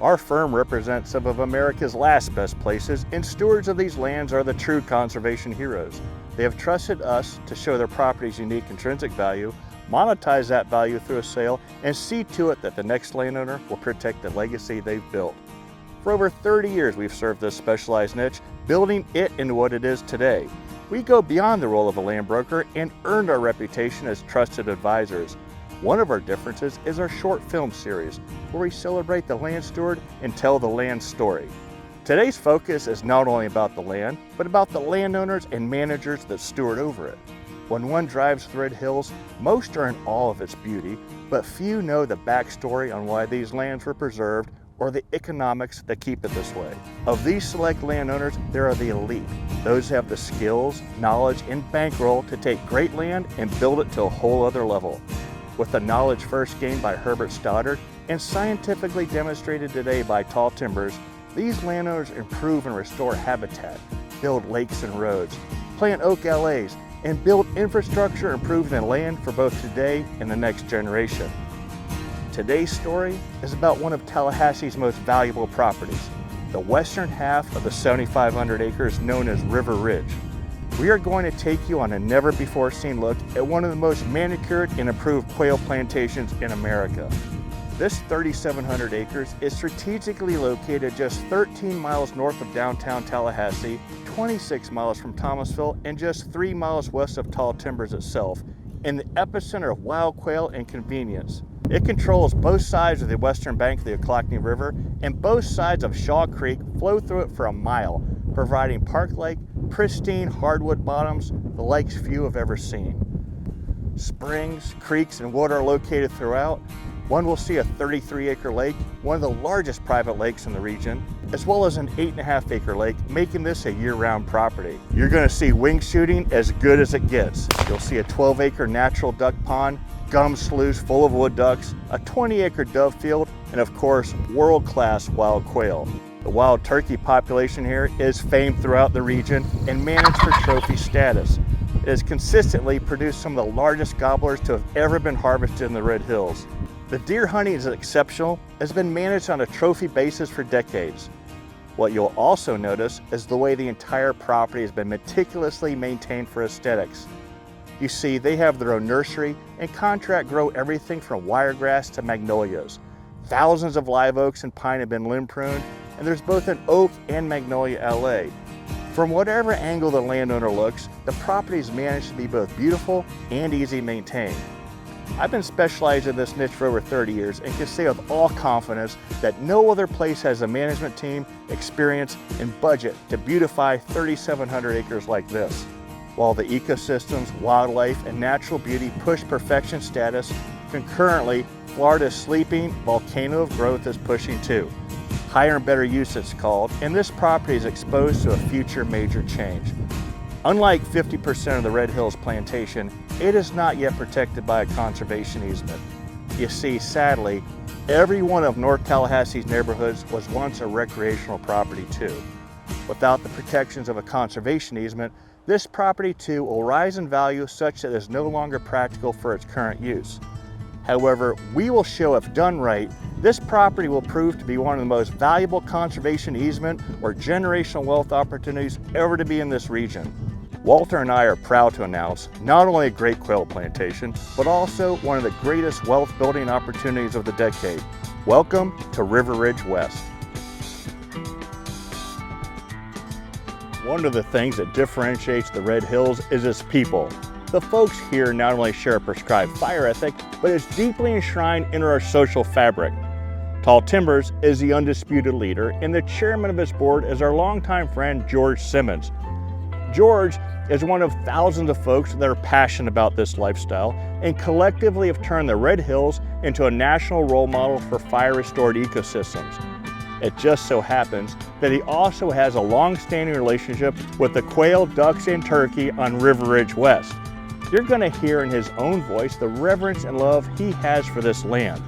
Our firm represents some of America's last best places, and stewards of these lands are the true conservation heroes. They have trusted us to show their property's unique intrinsic value, monetize that value through a sale, and see to it that the next landowner will protect the legacy they've built. For over 30 years, we've served this specialized niche, building it into what it is today. We go beyond the role of a land broker and earned our reputation as trusted advisors. One of our differences is our short film series, where we celebrate the land steward and tell the land story. Today's focus is not only about the land, but about the landowners and managers that steward over it. When one drives through Red Hills, most are in awe of its beauty, but few know the backstory on why these lands were preserved or the economics that keep it this way. Of these select landowners, there are the elite. Those who have the skills, knowledge, and bankroll to take great land and build it to a whole other level. With the knowledge first gained by Herbert Stoddard and scientifically demonstrated today by Tall Timbers, these landowners improve and restore habitat, build lakes and roads, plant oak alleys, and build infrastructure improving the land for both today and the next generation. Today's story is about one of Tallahassee's most valuable properties, the western half of the 7,500 acres known as River Ridge. We are going to take you on a never-before-seen look at one of the most manicured and improved quail plantations in America. This 3,700 acres is strategically located just 13 miles north of downtown Tallahassee, 26 miles from Thomasville, and just 3 miles west of Tall Timbers itself, in the epicenter of wild quail and convenience. It controls both sides of the western bank of the Ochlockonee River, and both sides of Shaw Creek flow through it for a mile, providing Park Lake, pristine hardwood bottoms the lakes few have ever seen. Springs, creeks, and water are located throughout. One will see a 33-acre lake, one of the largest private lakes in the region, as well as an 8.5-acre lake, making this a year-round property. You're going to see wing shooting as good as it gets. You'll see a 12-acre natural duck pond, gum sloughs full of wood ducks, a 20-acre dove field, and of course, world-class wild quail. The wild turkey population here is famed throughout the region and managed for trophy status. It has consistently produced some of the largest gobblers to have ever been harvested in the Red Hills. The deer hunting is exceptional, has been managed on a trophy basis for decades. What you'll also notice is the way the entire property has been meticulously maintained for aesthetics. You see, they have their own nursery and contract grow everything from wiregrass to magnolias. Thousands of live oaks and pine have been limb pruned, and there's both an oak and magnolia alley. From whatever angle the landowner looks, the property is managed to be both beautiful and easy to maintain. I've been specialized in this niche for over 30 years and can say with all confidence that no other place has a management team, experience, and budget to beautify 3,700 acres like this. While the ecosystems, wildlife, and natural beauty push perfection status, concurrently, Florida's sleeping volcano of growth is pushing too. Higher and better use it's called, and this property is exposed to a future major change. Unlike 50% of the Red Hills plantation, it is not yet protected by a conservation easement. You see, sadly, every one of North Tallahassee's neighborhoods was once a recreational property too. Without the protections of a conservation easement, this property too will rise in value such that it is no longer practical for its current use. However, we will show if done right, this property will prove to be one of the most valuable conservation easement or generational wealth opportunities ever to be in this region. Walter and I are proud to announce not only a great quail plantation, but also one of the greatest wealth building opportunities of the decade. Welcome to River Ridge West. One of the things that differentiates the Red Hills is its people. The folks here not only share a prescribed fire ethic, but it's deeply enshrined into our social fabric. Tall Timbers is the undisputed leader, and the chairman of his board is our longtime friend, George Simmons. George is one of thousands of folks that are passionate about this lifestyle and collectively have turned the Red Hills into a national role model for fire-restored ecosystems. It just so happens that he also has a long-standing relationship with the quail, ducks, and turkey on River Ridge West. You're going to hear in his own voice the reverence and love he has for this land.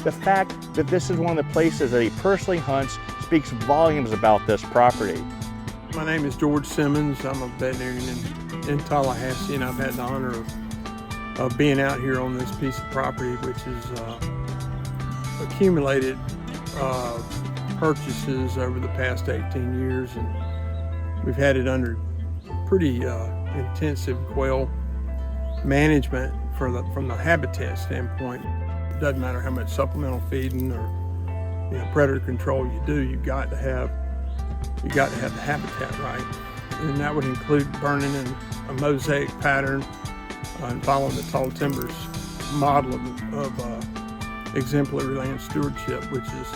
The fact that this is one of the places that he personally hunts speaks volumes about this property. My name is George Simmons. I'm a veterinarian in Tallahassee, and I've had the honor of being out here on this piece of property, which has accumulated purchases over the past 18 years, and we've had it under pretty intensive quail management from the habitat standpoint. It doesn't matter how much supplemental feeding or predator control you do, you got to have the habitat right, and that would include burning in a mosaic pattern and following the Tall Timbers model of exemplary land stewardship, which is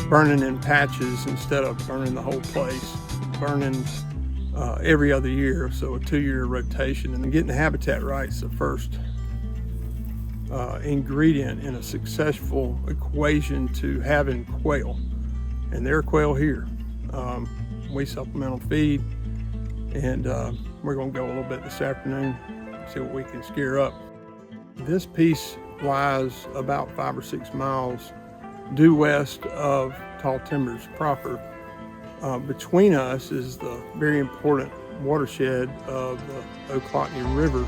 burning in patches instead of burning the whole place, burning every other year, so a 2-year rotation. And getting the habitat right is the first ingredient in a successful equation to having quail, and there are quail here. We supplemental feed, and we're going to go a little bit this afternoon, see what we can scare up. This piece lies about 5 or 6 miles due west of Tall Timbers proper. Between us is the very important watershed of the Ochlockonee River,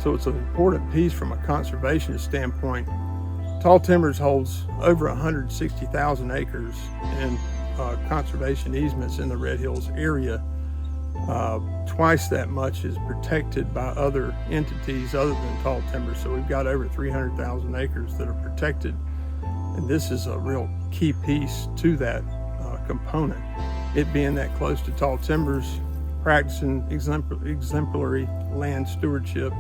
so it's an important piece from a conservation standpoint. Tall Timbers holds over 160,000 acres in conservation easements in the Red Hills area. Twice that much is protected by other entities other than Tall Timbers, so we've got over 300,000 acres that are protected, and this is a real key piece to that component. It being that close to Tall Timbers, practicing exemplary land stewardship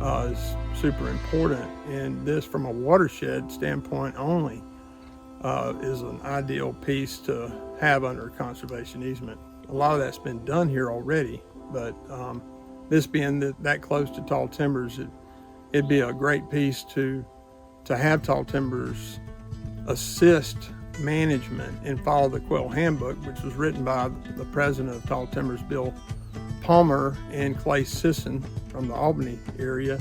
is super important, and this from a watershed standpoint only is an ideal piece to have under a conservation easement. A lot of that's been done here already, but this being that close to Tall Timbers, it'd be a great piece to have Tall Timbers assist management and follow the Quail Handbook, which was written by the president of Tall Timbers, Bill Palmer, and Clay Sisson from the Albany area.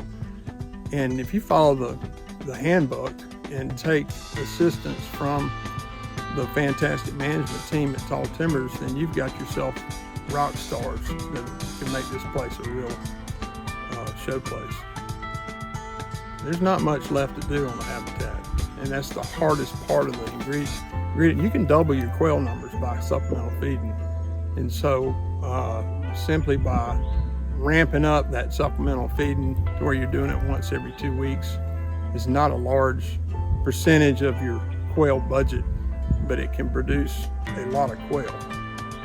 And if you follow the handbook and take assistance from the fantastic management team at Tall Timbers, then you've got yourself rock stars that can make this place a real show place. There's not much left to do on the habitat, and that's the hardest part of the ingredient. You can double your quail numbers by supplemental feeding, and so simply by ramping up that supplemental feeding to where you're doing it once every 2 weeks is not a large percentage of your quail budget, but it can produce a lot of quail.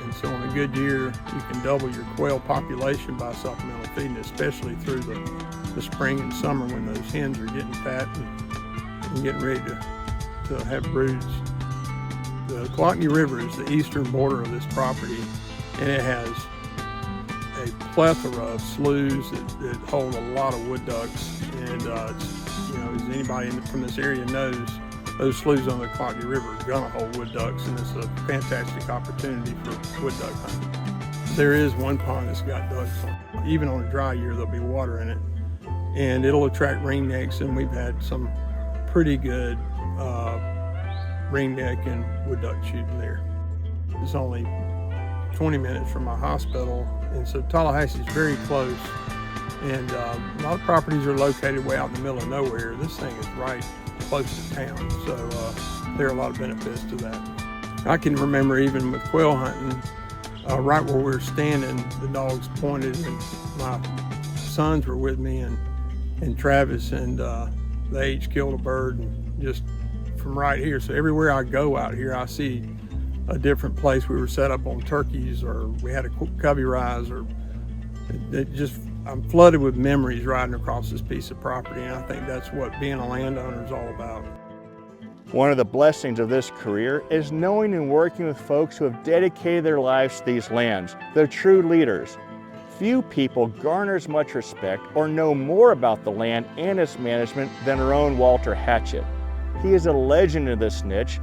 And so in a good year, you can double your quail population by supplemental feeding, especially through the spring and summer when those hens are getting fat and getting ready to have broods. The Ochlockonee River is the eastern border of this property, and it has a plethora of sloughs that hold a lot of wood ducks. And as anybody from this area knows, those sloughs on the Ochlockonee River are gonna hold wood ducks, and it's a fantastic opportunity for wood duck hunting. There is one pond that's got ducks on. Even on a dry year, there'll be water in it, and it'll attract ringnecks, and we've had some pretty good ringneck and wood duck shooting there. It's only 20 minutes from my hospital, and so Tallahassee is very close, and a lot of properties are located way out in the middle of nowhere. This thing is right close to town, so there are a lot of benefits to that. I can remember even with quail hunting, right where we were standing, the dogs pointed, and my sons were with me, and Travis, and they each killed a bird, and just from right here. So everywhere I go out here, I see a different place. We were set up on turkeys, or we had a cubby rise, or I'm flooded with memories riding across this piece of property, and I think that's what being a landowner is all about. One of the blessings of this career is knowing and working with folks who have dedicated their lives to these lands. They're true leaders. Few people garner as much respect or know more about the land and its management than our own Walter Hatchett. He is a legend in this niche.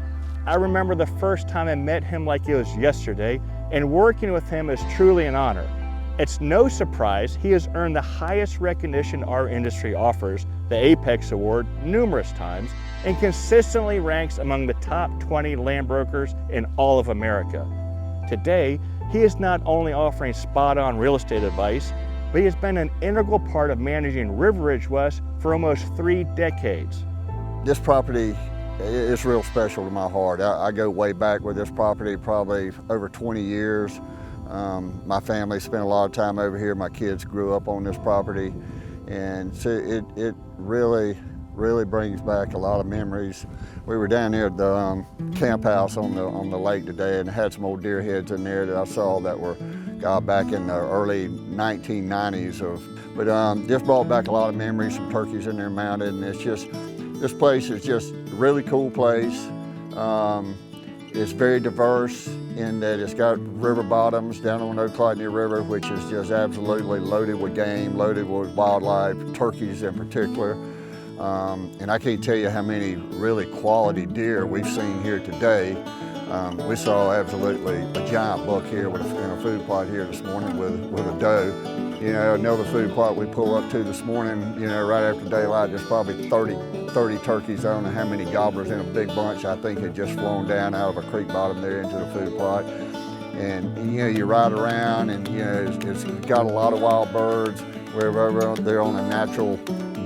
I remember the first time I met him like it was yesterday, and working with him is truly an honor. It's no surprise he has earned the highest recognition our industry offers, the Apex Award, numerous times, and consistently ranks among the top 20 land brokers in all of America. Today, he is not only offering spot-on real estate advice, but he has been an integral part of managing River Ridge West for almost 3 decades. This property it's real special to my heart. I go way back with this property, probably over 20 years. My family spent a lot of time over here. My kids grew up on this property, and so it really brings back a lot of memories. We were down there at the camp house on the lake today, and had some old deer heads in there that I saw that were back in the early 1990s. But just brought back a lot of memories. Some turkeys in there mounted, and this place is just a really cool place. It's very diverse in that it's got river bottoms down on the Ochlockonee River, which is just absolutely loaded with game, loaded with wildlife, turkeys in particular. And I can't tell you how many really quality deer we've seen here today. We saw absolutely a giant buck here in a food plot here this morning with a doe. You know, another food plot we pull up to this morning, you know, right after daylight, there's probably 30 turkeys. I don't know how many gobblers in a big bunch. I think had just flown down out of a creek bottom there into the food plot. And, you know, you ride around and, you know, it's got a lot of wild birds. We're over there on a natural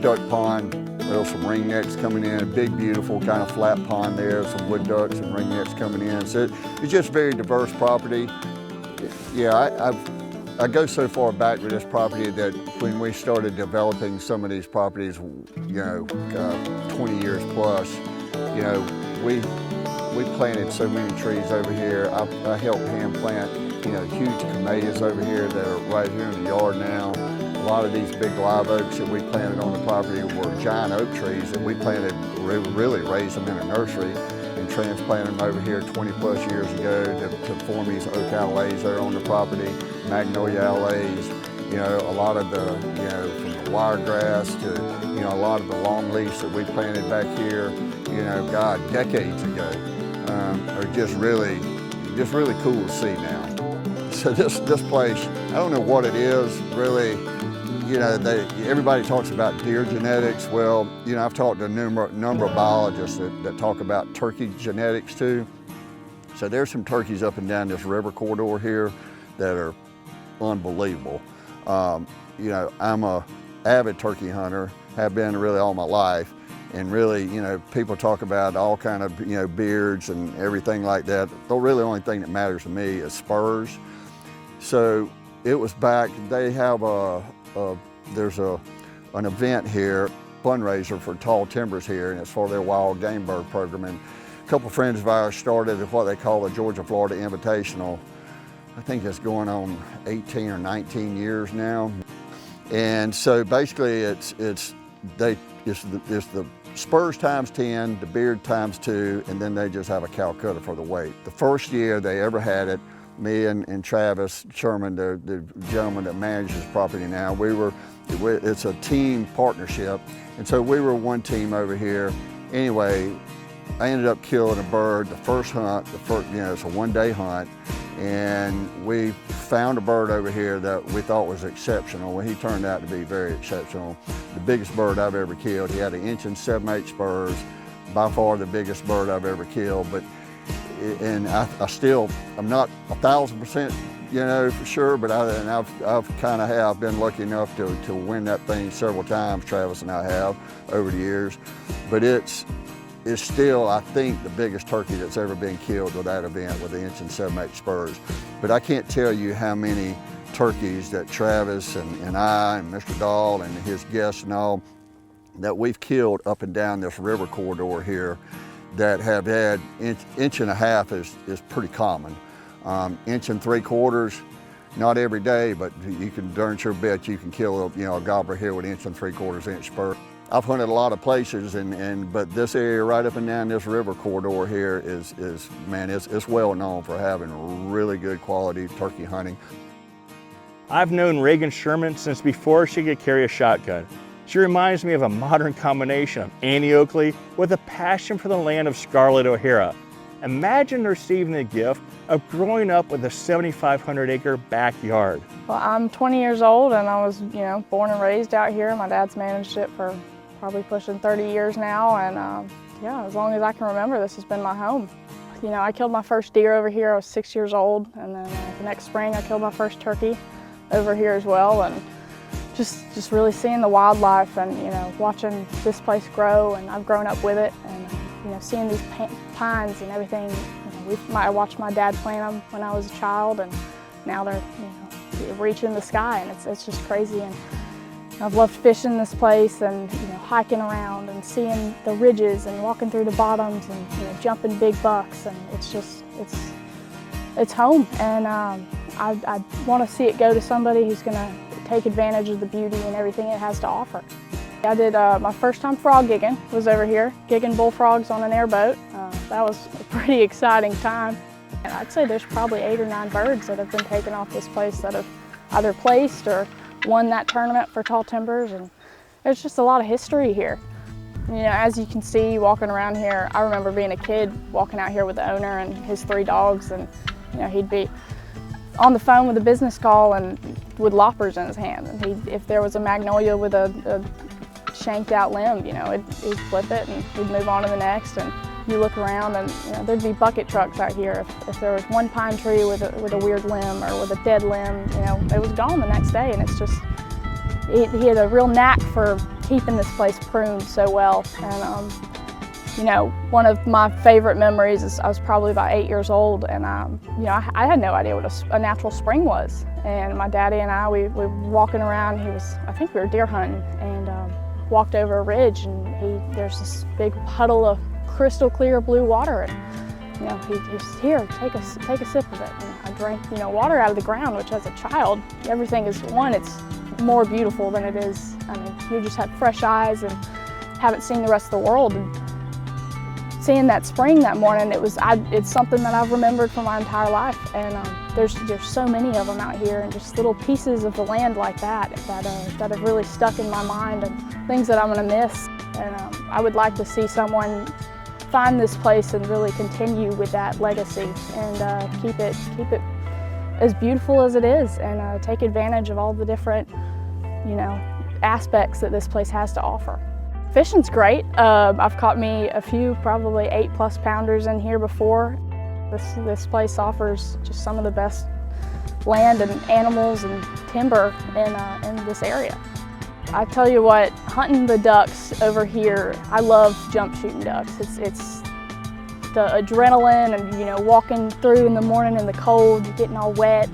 duck pond. There's some ringnecks coming in, a big, beautiful kind of flat pond there, some wood ducks and ringnecks coming in. So it's just very diverse property. Yeah, I go so far back with this property that when we started developing some of these properties, you know, 20 years plus, you know, we planted so many trees over here. I helped hand plant, you know, huge camellias over here that are right here in the yard now. A lot of these big live oaks that we planted on the property were giant oak trees that we planted, really raised them in a nursery and transplanted them over here 20 plus years ago to form these oak alleys there on the property, magnolia alleys, you know, a lot of the, you know, from the wiregrass to, you know, a lot of the long leaves that we planted back here, you know, God, decades ago, are just really cool to see now. So this place, I don't know what it is, really. You know, everybody talks about deer genetics. Well, you know, I've talked to a number of biologists that talk about turkey genetics too. So there's some turkeys up and down this river corridor here that are unbelievable. You know, I'm a avid turkey hunter, have been really all my life. And really, you know, people talk about all kind of, you know, beards and everything like that. The really only thing that matters to me is spurs. So it was back, they have there's an event here, fundraiser for Tall Timbers here, and it's for their wild game bird program. And a couple friends of ours started what they call the Georgia-Florida Invitational. I think it's going on 18 or 19 years now. And so basically it's the spurs times 10, the beard times 2, and then they just have a Calcutta for the weight. The first year they ever had it, me and Travis Sherman, the gentleman that manages property now, it's a team partnership. And so we were one team over here. Anyway, I ended up killing a bird the first hunt, you know, it's a one-day hunt. And we found a bird over here that we thought was exceptional. Well, he turned out to be very exceptional. The biggest bird I've ever killed. He had 1 7/8" spurs, by far the biggest bird I've ever killed. And I'm not 1,000%, you know, for sure, but I've kind of have been lucky enough to win that thing several times, Travis and I have, over the years. But it's still, I think, the biggest turkey that's ever been killed with that event with the 1 7/8" spurs. But I can't tell you how many turkeys that Travis and I and Mr. Dahl and his guests and all that we've killed up and down this river corridor here that have had 1.5 inches is pretty common. 1 3/4 inches, not every day, but you can darn sure bet you can kill a gobbler here with 1 3/4 inch spur. I've hunted a lot of places, but this area right up and down this river corridor here is man, it's well known for having really good quality turkey hunting. I've known Reagan Sherman since before she could carry a shotgun. She reminds me of a modern combination of Annie Oakley with a passion for the land of Scarlett O'Hara. Imagine receiving the gift of growing up with a 7,500-acre backyard. Well, I'm 20 years old and I was, born and raised out here. My dad's managed it for probably pushing 30 years now, and as long as I can remember, this has been my home. I killed my first deer over here. I was 6 years old, and then the next spring I killed my first turkey over here as well. And just really seeing the wildlife and watching this place grow, and I've grown up with it, and seeing these pines and everything. I watched my dad plant them when I was a child, and now they're reaching the sky, and it's just crazy. And I've loved fishing this place, and hiking around and seeing the ridges and walking through the bottoms and jumping big bucks, and it's home. And I want to see it go to somebody who's going to take advantage of the beauty and everything it has to offer. I did my first time frog gigging, was over here, gigging bullfrogs on an airboat. That was a pretty exciting time. And I'd say there's probably 8 or 9 birds that have been taken off this place that have either placed or won that tournament for tall timbers, and there's just a lot of history here. As you can see walking around here, I remember being a kid walking out here with the owner and his 3 dogs, and he'd be on the phone with a business call and with loppers in his hand, and if there was a magnolia with a shanked out limb, he'd flip it and we'd move on to the next. And you look around and there'd be bucket trucks out here. If there was one pine tree with a weird limb or with a dead limb, it was gone the next day. And it's just, he had a real knack for keeping this place pruned so well. And one of my favorite memories is I was probably about 8 years old, and I had no idea what a natural spring was. And my daddy and I, we were walking around. I think we were deer hunting, and walked over a ridge, and there's this big puddle of crystal clear blue water, and he's here, take a sip of it. And I drank water out of the ground, which as a child, everything is it's more beautiful than it is. I mean, you just have fresh eyes and haven't seen the rest of the world. And seeing that spring that morning, it's something that I've remembered for my entire life. And there's so many of them out here, and just little pieces of the land like that have really stuck in my mind, and things that I'm going to miss. And I would like to see someone find this place and really continue with that legacy, and keep it as beautiful as it is, and take advantage of all the different aspects that this place has to offer. Fishing's great. I've caught me a few, probably 8+ pounders in here before. This place offers just some of the best land and animals and timber in this area. I tell you what, hunting the ducks over here, I love jump shooting ducks. It's the adrenaline, and walking through in the morning in the cold, getting all wet,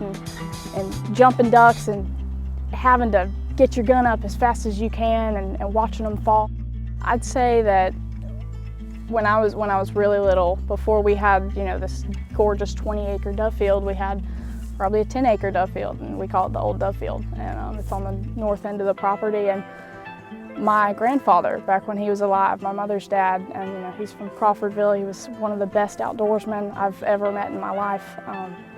and jumping ducks, and having to get your gun up as fast as you can, and watching them fall. I'd say that when I was really little, before we had this gorgeous 20-acre dove field, we had probably a 10-acre dove field, and we call it the Old Dove Field, and it's on the north end of the property. And my grandfather, back when he was alive, my mother's dad, and he's from Crawfordville. He was one of the best outdoorsmen I've ever met in my life.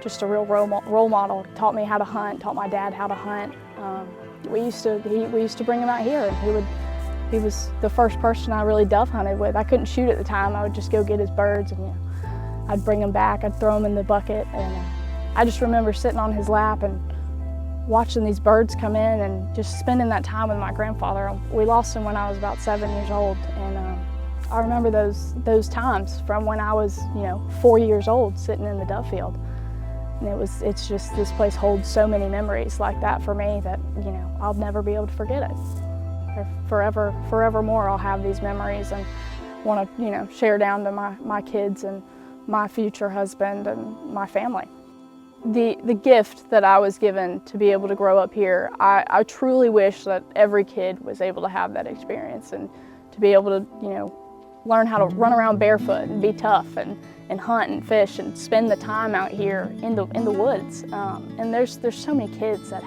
Just a real role model. Taught me how to hunt. Taught my dad how to hunt. We used to bring him out here, and he was the first person I really dove hunted with. I couldn't shoot at the time. I would just go get his birds, and I'd bring them back. I'd throw them in the bucket, and I just remember sitting on his lap and watching these birds come in, and just spending that time with my grandfather. We lost him when I was about 7 years old, and I remember those times from when I was 4 years old, sitting in the dove field. And it's just, this place holds so many memories like that for me that I'll never be able to forget it. Forevermore I'll have these memories, and want to share down to my kids and my future husband and my family. The gift that I was given to be able to grow up here, I truly wish that every kid was able to have that experience, and to be able to learn how to run around barefoot and be tough, and hunt and fish and spend the time out here in the woods. And there's so many kids that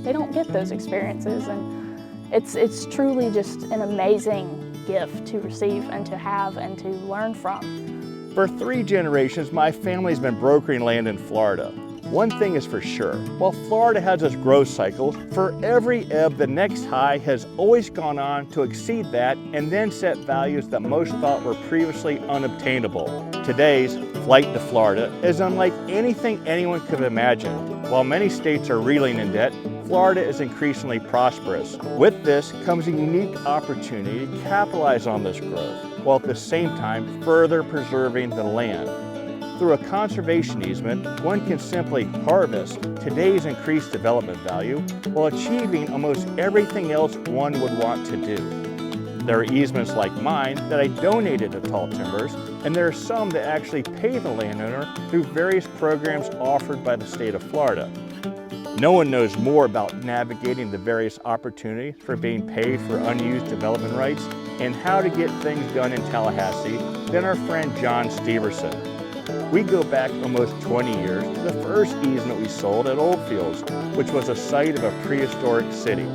they don't get those experiences, and it's truly just an amazing gift to receive and to have and to learn from. For 3 generations, my family's been brokering land in Florida. One thing is for sure, while Florida has its growth cycles, for every ebb the next high has always gone on to exceed that, and then set values that most thought were previously unobtainable. Today's flight to Florida is unlike anything anyone could have imagined. While many states are reeling in debt, Florida is increasingly prosperous. With this comes a unique opportunity to capitalize on this growth, while at the same time further preserving the land. Through a conservation easement, one can simply harvest today's increased development value while achieving almost everything else one would want to do. There are easements like mine that I donated to Tall Timbers, and there are some that actually pay the landowner through various programs offered by the state of Florida. No one knows more about navigating the various opportunities for being paid for unused development rights and how to get things done in Tallahassee than our friend John Steverson. We go back almost 20 years to the first easement we sold at Oldfields, which was a site of a prehistoric city.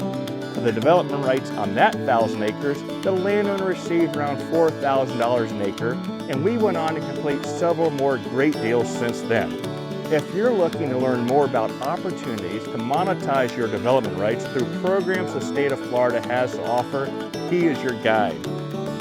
For the development rights on that 1,000 acres, the landowner received around $4,000 an acre, and we went on to complete several more great deals since then. If you're looking to learn more about opportunities to monetize your development rights through programs the state of Florida has to offer, he is your guide.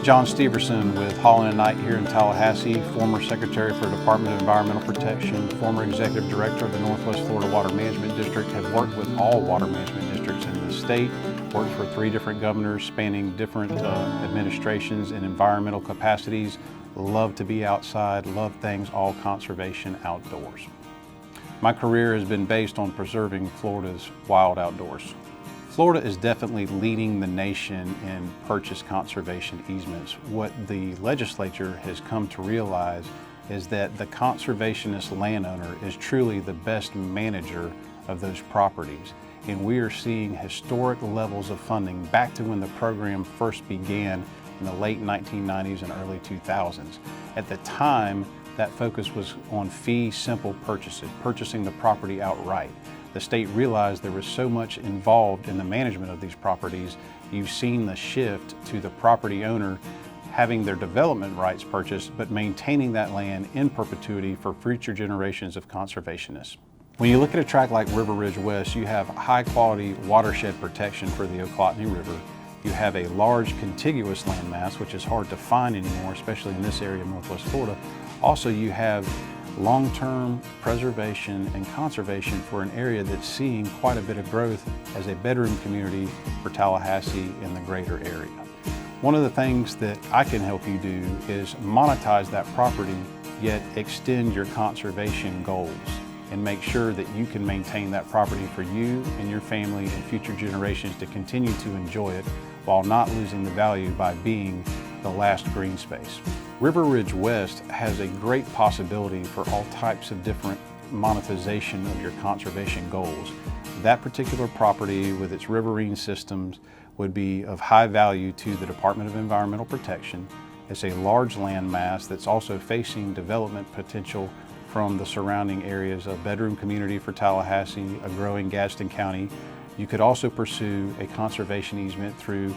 John Steverson with Holland & Knight here in Tallahassee, former Secretary for the Department of Environmental Protection, former Executive Director of the Northwest Florida Water Management District, have worked with all water management districts in the state, worked for 3 different governors spanning different administrations in environmental capacities, love to be outside, love things all conservation outdoors. My career has been based on preserving Florida's wild outdoors. Florida is definitely leading the nation in purchase conservation easements. What the legislature has come to realize is that the conservationist landowner is truly the best manager of those properties. And we are seeing historic levels of funding back to when the program first began in the late 1990s and early 2000s. At the time, that focus was on fee simple purchases, purchasing the property outright. The state realized there was so much involved in the management of these properties. You've seen the shift to the property owner having their development rights purchased, but maintaining that land in perpetuity for future generations of conservationists. When you look at a tract like River Ridge West, you have high quality watershed protection for the Ochlockonee River. You have a large contiguous landmass, which is hard to find anymore, especially in this area of Northwest Florida. Also, you have long-term preservation and conservation for an area that's seeing quite a bit of growth as a bedroom community for Tallahassee and the greater area. One of the things that I can help you do is monetize that property, yet extend your conservation goals and make sure that you can maintain that property for you and your family and future generations to continue to enjoy it while not losing the value by being the last green space. River Ridge West has a great possibility for all types of different monetization of your conservation goals. That particular property with its riverine systems would be of high value to the Department of Environmental Protection. It's a large land mass that's also facing development potential from the surrounding areas, a bedroom community for Tallahassee, a growing Gadsden County. You could also pursue a conservation easement through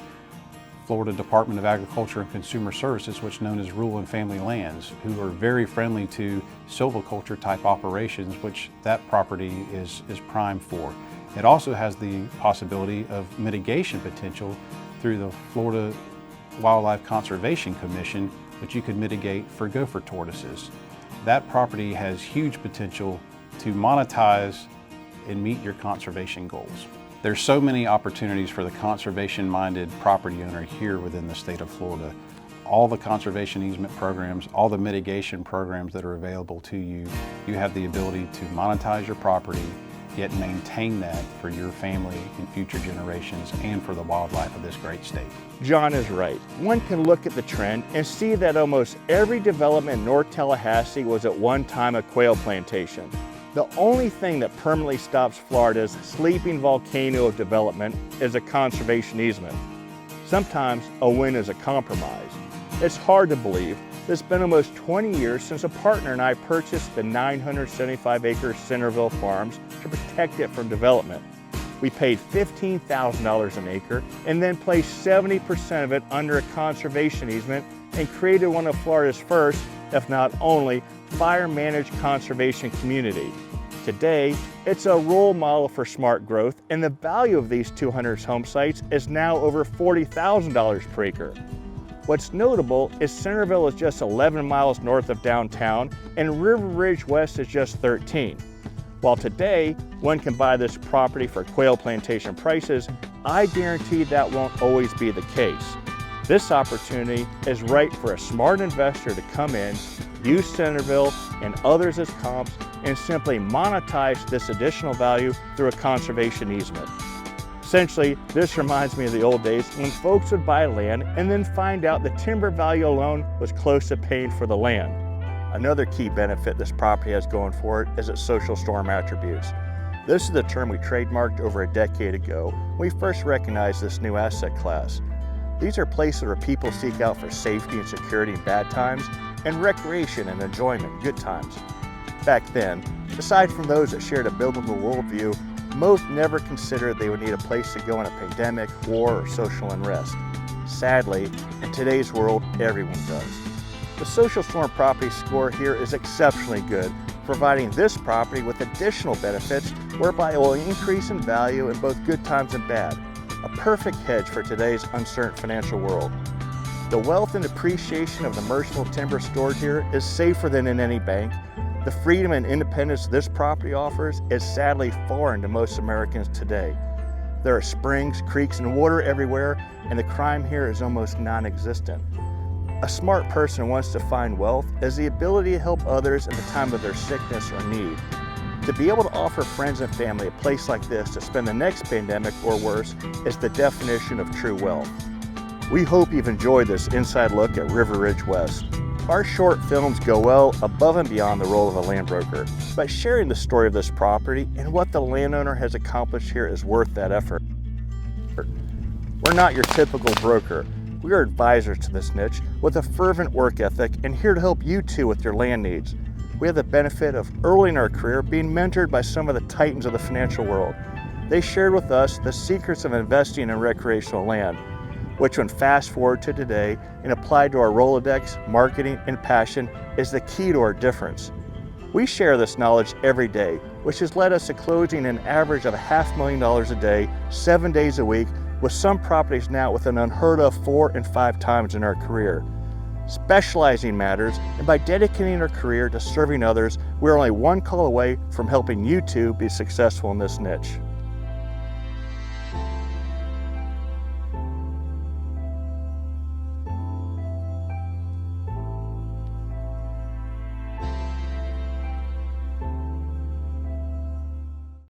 Florida Department of Agriculture and Consumer Services, which is known as Rural and Family Lands, who are very friendly to silviculture type operations, which that property is primed for. It also has the possibility of mitigation potential through the Florida Wildlife Conservation Commission, which you could mitigate for gopher tortoises. That property has huge potential to monetize and meet your conservation goals. There's so many opportunities for the conservation-minded property owner here within the state of Florida. All the conservation easement programs, all the mitigation programs that are available to you, you have the ability to monetize your property, yet maintain that for your family and future generations and for the wildlife of this great state. John is right. One can look at the trend and see that almost every development in North Tallahassee was at one time a quail plantation. The only thing that permanently stops Florida's sleeping volcano of development is a conservation easement. Sometimes a win is a compromise. It's hard to believe that it's been almost 20 years since a partner and I purchased the 975-acre Centerville Farms to protect it from development. We paid $15,000 an acre and then placed 70% of it under a conservation easement and created one of Florida's first, if not only, fire-managed conservation community. Today, it's a role model for smart growth, and the value of these 200 home sites is now over $40,000 per acre. What's notable is Centerville is just 11 miles north of downtown, and River Ridge West is just 13. While today, one can buy this property for quail plantation prices, I guarantee that won't always be the case. This opportunity is right for a smart investor to come in, use Centerville and others as comps, and simply monetize this additional value through a conservation easement. Essentially, this reminds me of the old days when folks would buy land and then find out the timber value alone was close to paying for the land. Another key benefit this property has going for it is its social storm attributes. This is the term we trademarked over a decade ago when we first recognized this new asset class. These are places where people seek out for safety and security in bad times and recreation and enjoyment, good times. Back then, aside from those that shared a biblical worldview, most never considered they would need a place to go in a pandemic, war, or social unrest. Sadly, in today's world, everyone does. The social storm property score here is exceptionally good, providing this property with additional benefits whereby it will increase in value in both good times and bad. A perfect hedge for today's uncertain financial world. The wealth and appreciation of the merciful timber stored here is safer than in any bank. The freedom and independence this property offers is sadly foreign to most Americans today. There are springs, creeks, and water everywhere, and the crime here is almost non-existent. A smart person wants to find wealth as the ability to help others at the time of their sickness or need. To be able to offer friends and family a place like this to spend the next pandemic or worse is the definition of true wealth. We hope you've enjoyed this inside look at River Ridge West. Our short films go well above and beyond the role of a land broker, but sharing the story of this property and what the landowner has accomplished here is worth that effort. We're not your typical broker. We are advisors to this niche with a fervent work ethic and here to help you too with your land needs. We have the benefit of early in our career being mentored by some of the titans of the financial world. They shared with us the secrets of investing in recreational land, which when fast forward to today and applied to our Rolodex, marketing, and passion is the key to our difference. We share this knowledge every day, which has led us to closing an average of $500,000 a day, 7 days a week, with some properties now with an unheard of 4 and 5 times in our career. Specializing matters, and by dedicating our career to serving others, we're only one call away from helping you too be successful in this niche.